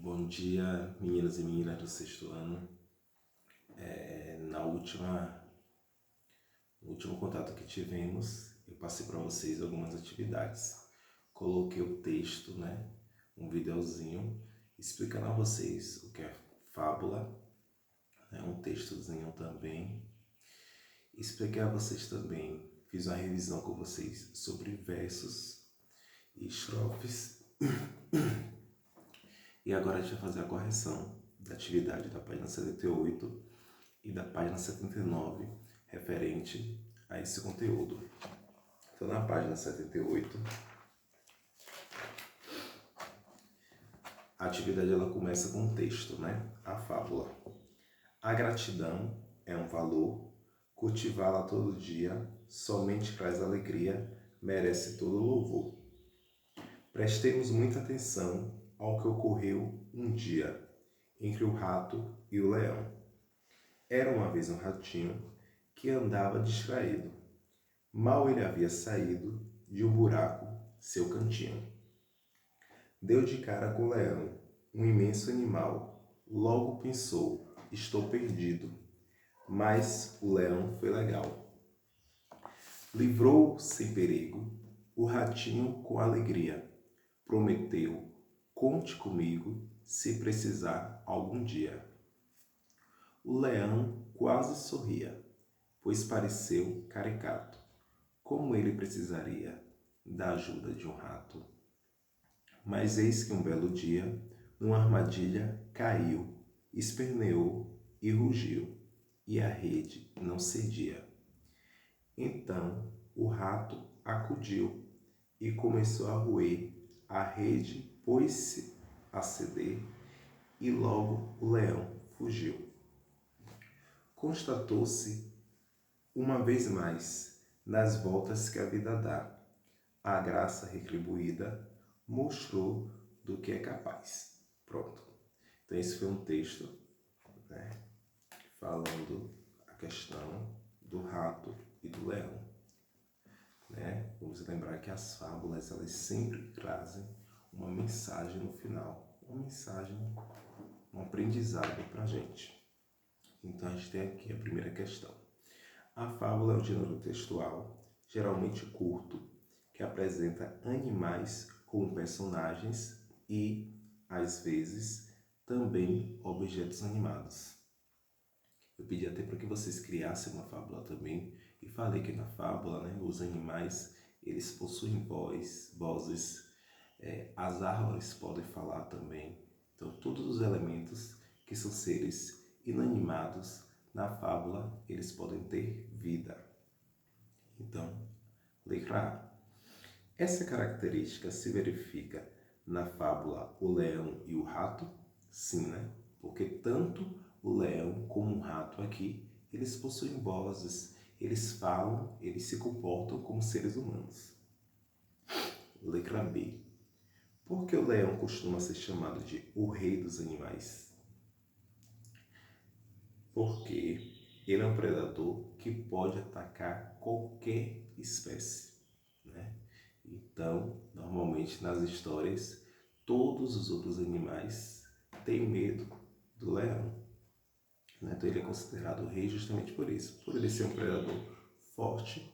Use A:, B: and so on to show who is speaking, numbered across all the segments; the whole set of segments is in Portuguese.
A: Bom dia, meninas e meninas do sexto ano. No último contato que tivemos, eu passei para vocês algumas atividades. Coloquei o texto, um videozinho, explicando a vocês o que é fábula, um textozinho também. Expliquei a vocês também, fiz uma revisão com vocês sobre versos e estrofes. E agora a gente vai fazer a correção da atividade da página 78 e da página 79, referente a esse conteúdo. Então, na página 78, a atividade ela começa com um texto, A fábula. A gratidão é um valor, cultivá-la todo dia somente traz alegria, merece todo louvor. Prestemos muita atenção ao que ocorreu um dia entre o rato e o leão. Era uma vez um ratinho que andava distraído. Mal ele havia saído de um buraco, seu cantinho. Deu de cara com o leão, um imenso animal. Logo pensou, estou perdido. Mas o leão foi legal. Livrou sem perigo o ratinho com alegria. Prometeu, conte comigo se precisar algum dia. O leão quase sorria, pois pareceu caricato. Como ele precisaria da ajuda de um rato? Mas eis que um belo dia, numa armadilha, caiu, esperneou e rugiu, e a rede não cedia. Então o rato acudiu e começou a roer. A rede pôs-se a ceder e logo o leão fugiu. Constatou-se uma vez mais, nas voltas que a vida dá, a graça retribuída mostrou do que é capaz. Pronto. Então esse foi um texto, falando a questão do rato e do leão. Vamos lembrar que as fábulas, elas sempre trazem uma mensagem no final, uma mensagem, um aprendizado para a gente. Então a gente tem aqui a primeira questão. A fábula é um gênero textual, geralmente curto, que apresenta animais como personagens e, às vezes, também objetos animados. Eu pedi até para que vocês criassem uma fábula também, e falei que na fábula, os animais, eles possuem vozes, as árvores podem falar também. Então, todos os elementos que são seres inanimados, na fábula, eles podem ter vida. Então, letra A. Essa característica se verifica na fábula O Leão e o Rato? Sim, Porque tanto o leão como o rato aqui, eles possuem vozes, eles falam, eles se comportam como seres humanos. Letra B. Por que o leão costuma ser chamado de o rei dos animais? Porque ele é um predador que pode atacar qualquer espécie, Então, normalmente nas histórias, todos os outros animais têm medo do leão. Então ele é considerado o rei justamente por isso, por ele ser um predador forte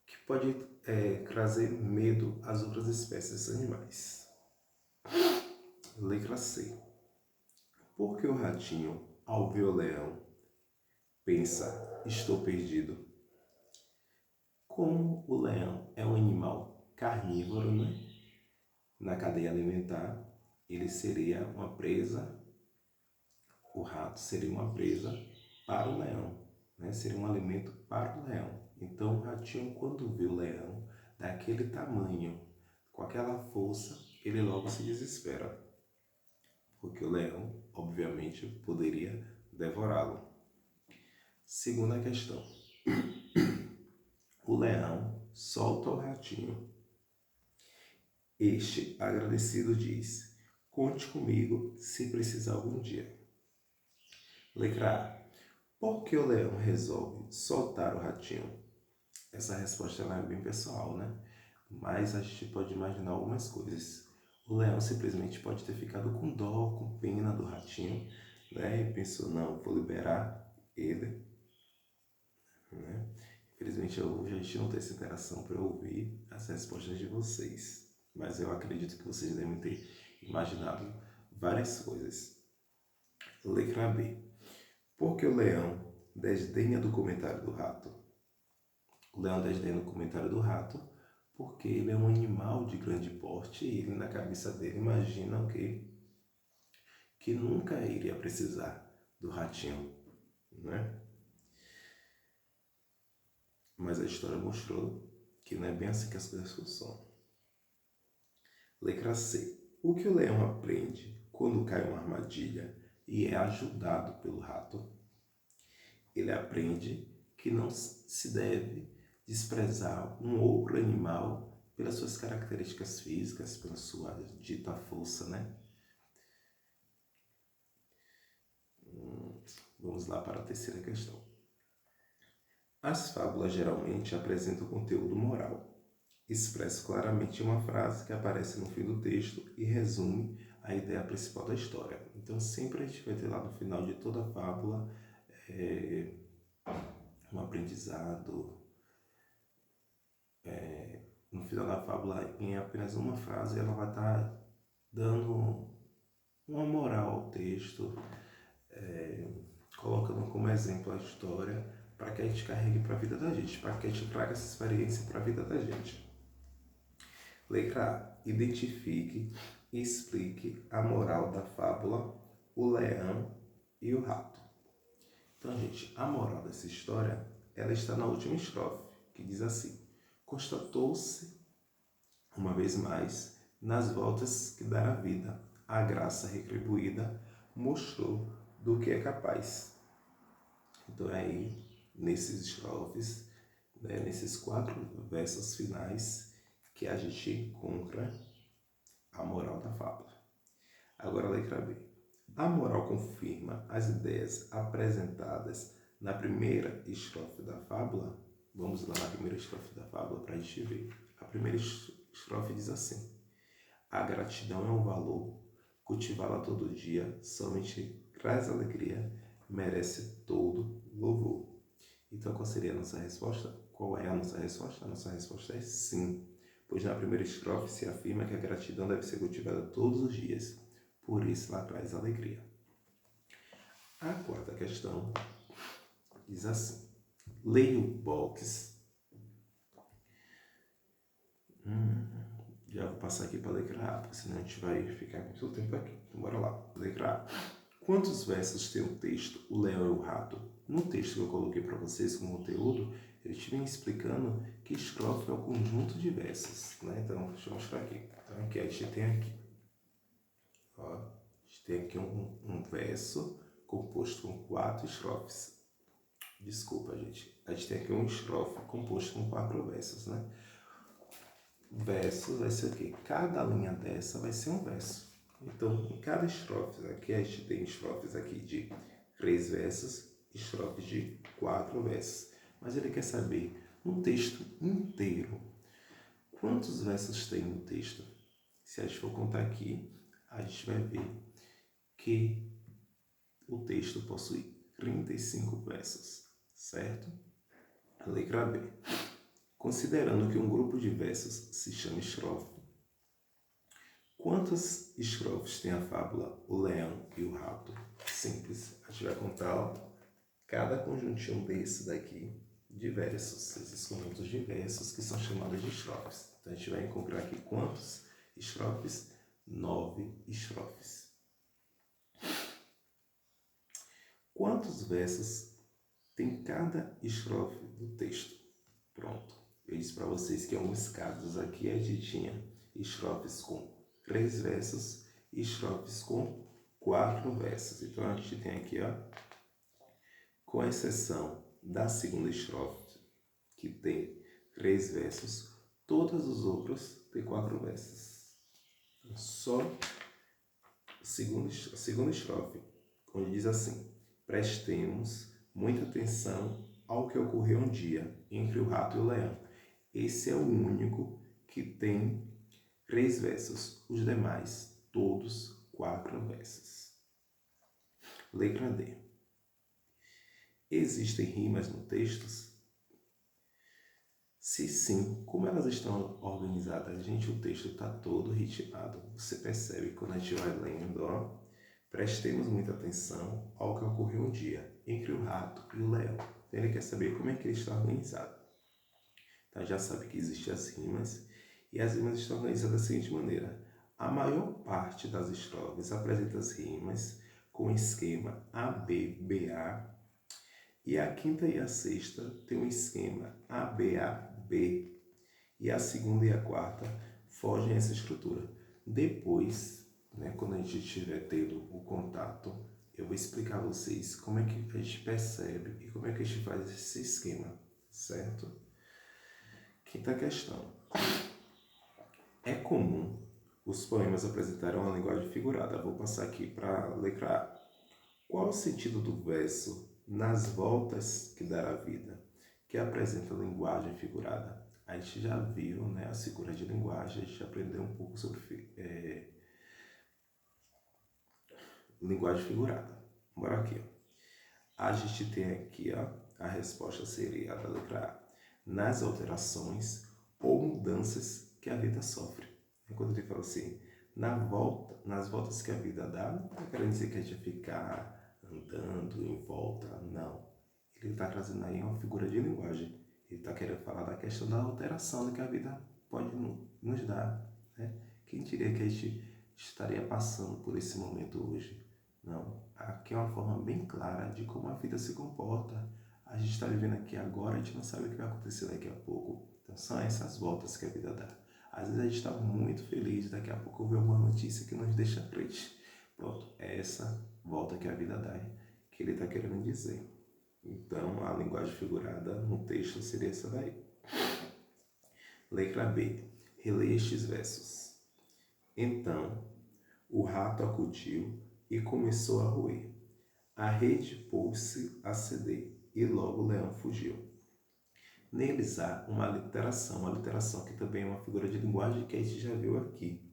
A: que pode trazer medo às outras espécies animais. Letra C. Por que o ratinho, ao ver o leão, pensa, estou perdido? Como o leão é um animal carnívoro, na cadeia alimentar, ele seria uma presa, o rato seria uma presa para o leão, seria um alimento para o leão. Então o ratinho, quando vê o leão daquele tamanho, com aquela força, ele logo se desespera, porque o leão, obviamente, poderia devorá-lo. Segunda questão. O leão solta o ratinho. Este, agradecido, diz, conte comigo se precisar algum dia. Letra A. Por que o leão resolve soltar o ratinho? Essa resposta é bem pessoal, Mas a gente pode imaginar algumas coisas. O leão simplesmente pode ter ficado com dó, com pena do ratinho, né? E pensou, não, vou liberar ele, né? Infelizmente hoje a gente não tem essa interação para ouvir as respostas de vocês, mas eu acredito que vocês devem ter imaginado várias coisas. Letra B. Por que o leão desdenha do comentário do rato? O leão desdenha do comentário do rato porque ele é um animal de grande porte e ele na cabeça dele imagina o quê? Que nunca iria precisar do ratinho, né? Mas a história mostrou que não é bem assim que as coisas funcionam. Letra C. O que o leão aprende quando cai uma armadilha e é ajudado pelo rato? Ele aprende que não se deve desprezar um outro animal pelas suas características físicas, pela sua dita força, né? Vamos lá para a terceira questão. As fábulas geralmente apresentam conteúdo moral, expresso claramente em uma frase que aparece no fim do texto e resume a ideia principal da história. Então sempre a gente vai ter lá no final de toda a fábula um aprendizado. No final da fábula, em apenas uma frase, ela vai estar dando uma moral ao texto, colocando como exemplo a história para que a gente carregue para a vida da gente, para que a gente traga essa experiência para a vida da gente. Letra A. Identifique e explique a moral da fábula O Leão e o Rato. Então, gente, a moral dessa história, ela está na última estrofe, que diz assim: constatou-se, uma vez mais, nas voltas que dá a vida, a graça retribuída mostrou do que é capaz. Então, aí, nesses estrofes, né, nesses 4 versos finais, que a gente encontra a moral da fábula. Agora a letra B. A moral confirma as ideias apresentadas na primeira estrofe da fábula. Vamos lá na primeira estrofe da fábula para a gente ver. A primeira estrofe diz assim: a gratidão é um valor, cultivá-la todo dia somente traz alegria, merece todo louvor. Então, qual seria a nossa resposta? Qual é a nossa resposta? A nossa resposta é sim, pois na primeira estrofe se afirma que a gratidão deve ser cultivada todos os dias, por isso ela traz alegria. A quarta questão diz assim: leia o box. Já vou passar aqui para a letra A, porque senão a gente vai ficar com muito tempo aqui. Então, bora lá. Letra A. Quantos versos tem o texto O Leão e o Rato? No texto que eu coloquei para vocês como conteúdo, eu estive explicando que estrofe é um conjunto de versos, né? Então, deixa eu mostrar aqui. Então, aqui a gente tem aqui. Ó, a gente tem aqui um verso composto com 4 estrofes. Desculpa, gente. A gente tem aqui um estrofe composto com 4 versos, né? Verso vai ser o quê? Cada linha dessa vai ser um verso. Então, em cada estrofe, aqui a gente tem estrofes aqui de 3 versos, estrofes de 4 versos. Mas ele quer saber, no texto inteiro, quantos versos tem no texto? Se a gente for contar aqui, a gente vai ver que o texto possui 35 versos, certo? A letra B. Considerando que um grupo de versos se chama estrofe, quantas estrofes tem a fábula O Leão e o Rato? Simples. A gente vai contar cada conjuntinho desse daqui de versos, esses conjuntos de versos que são chamados de estrofes. Então a gente vai encontrar aqui quantos estrofes? 9 estrofes. Quantos versos tem cada estrofe do texto? Pronto. Eu disse para vocês que em alguns casos aqui a gente tinha estrofes com 3 versos e estrofes com 4 versos. Então a gente tem aqui, ó, com exceção da segunda estrofe, que tem 3 versos, todos os outros têm 4 versos. Só a segunda estrofe, onde diz assim: prestemos muita atenção ao que ocorreu um dia entre o rato e o leão. Esse é o único que tem 3 versos, os demais, todos 4 versos. Letra D. Existem rimas no texto? Se sim, como elas estão organizadas? Gente, o texto está todo ritmado. Você percebe quando a gente vai lendo, ó. Prestemos muita atenção ao que ocorreu um dia entre o rato e o leão. Ele quer saber como é que ele está organizado. Então já sabe que existem as rimas, e as rimas estão organizadas da seguinte maneira. A maior parte das estrofes apresenta as rimas com esquema ABBA, e a quinta e a sexta tem um esquema ABAB, e a segunda e a quarta fogem a essa estrutura. Depois, quando a gente estiver tendo o contato, eu vou explicar a vocês como é que a gente percebe e como é que a gente faz esse esquema, certo? Quinta questão. É comum os poemas apresentarem uma linguagem figurada. Vou passar aqui para a letra A. Qual o sentido do verso nas voltas que dará vida, que apresenta linguagem figurada? A gente já viu, as figuras de linguagem, a gente aprendeu um pouco sobre linguagem figurada. Bora aqui. A gente tem aqui, a resposta seria a da letra A. Nas alterações ou mudanças que a vida sofre. Quando ele fala assim, nas voltas que a vida dá, não está querendo dizer que a gente vai ficar andando em volta, não. Ele está trazendo aí uma figura de linguagem. Ele está querendo falar da questão da alteração que a vida pode nos dar. Quem diria que a gente estaria passando por esse momento hoje? Não. Aqui é uma forma bem clara de como a vida se comporta. A gente está vivendo aqui agora, a gente não sabe o que vai acontecer daqui a pouco. Então são essas voltas que a vida dá. Às vezes a gente está muito feliz, daqui a pouco vê uma notícia que nos deixa triste. Pronto, é essa volta que a vida dá, que ele está querendo dizer. Então, a linguagem figurada no texto seria essa daí. Letra B. Releia estes versos. Então, o rato acudiu e começou a roer. A rede pôs-se a ceder e logo o leão fugiu. Neles há uma literação que também é uma figura de linguagem que a gente já viu aqui,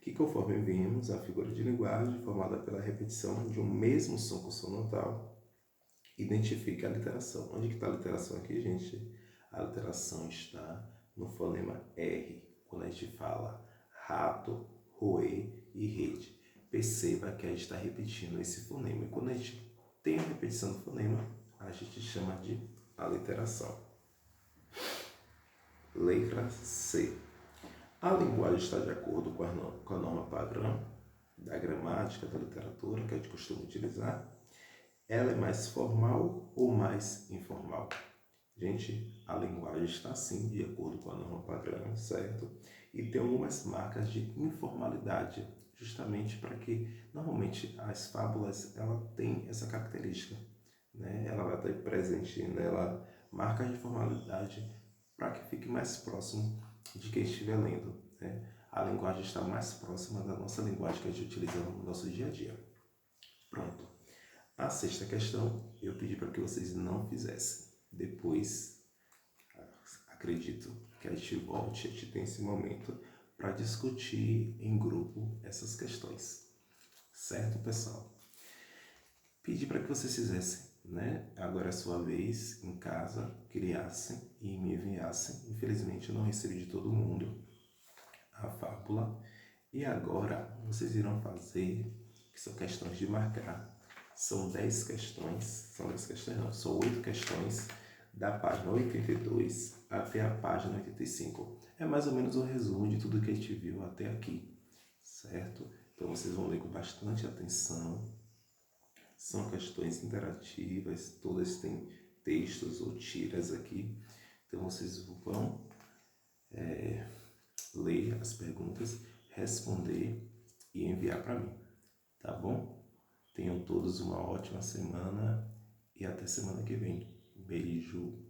A: que conforme vimos, a figura de linguagem formada pela repetição de um mesmo som consonantal identifica a literação. Onde que está a literação aqui, gente? A literação está no fonema R, quando a gente fala rato, roer e rede. Perceba que a gente está repetindo esse fonema, e quando a gente tem a repetição do fonema, a gente chama de aliteração. Letra C. A linguagem está de acordo com a norma padrão da gramática, da literatura que a gente costuma utilizar. Ela é mais formal ou mais informal? Gente, a linguagem está sim de acordo com a norma padrão, certo? E tem algumas marcas de informalidade, justamente para que, normalmente, as fábulas, ela tem essa característica, Ela vai estar presente nela, marcas de formalidade, para que fique mais próximo de quem estiver lendo. A linguagem está mais próxima da nossa linguagem que a gente utiliza no nosso dia a dia. Pronto. A sexta questão, eu pedi para que vocês não fizessem. Depois, acredito que a gente volte, a gente tem esse momento para discutir em grupo essas questões. Certo, pessoal? Pedi para que vocês fizessem, Agora é a sua vez, em casa, criassem e me enviassem. Infelizmente, eu não recebi de todo mundo a fábula. E agora, vocês irão fazer, que são questões de marcar. São 10 questões, são 8 questões da página 82 até a página 85. É mais ou menos um resumo de tudo que a gente viu até aqui, certo? Então vocês vão ler com bastante atenção. São questões interativas, todas têm textos ou tiras aqui. Então vocês vão ler as perguntas, responder e enviar para mim, tá bom? Tenham todos uma ótima semana e até semana que vem. Beijo!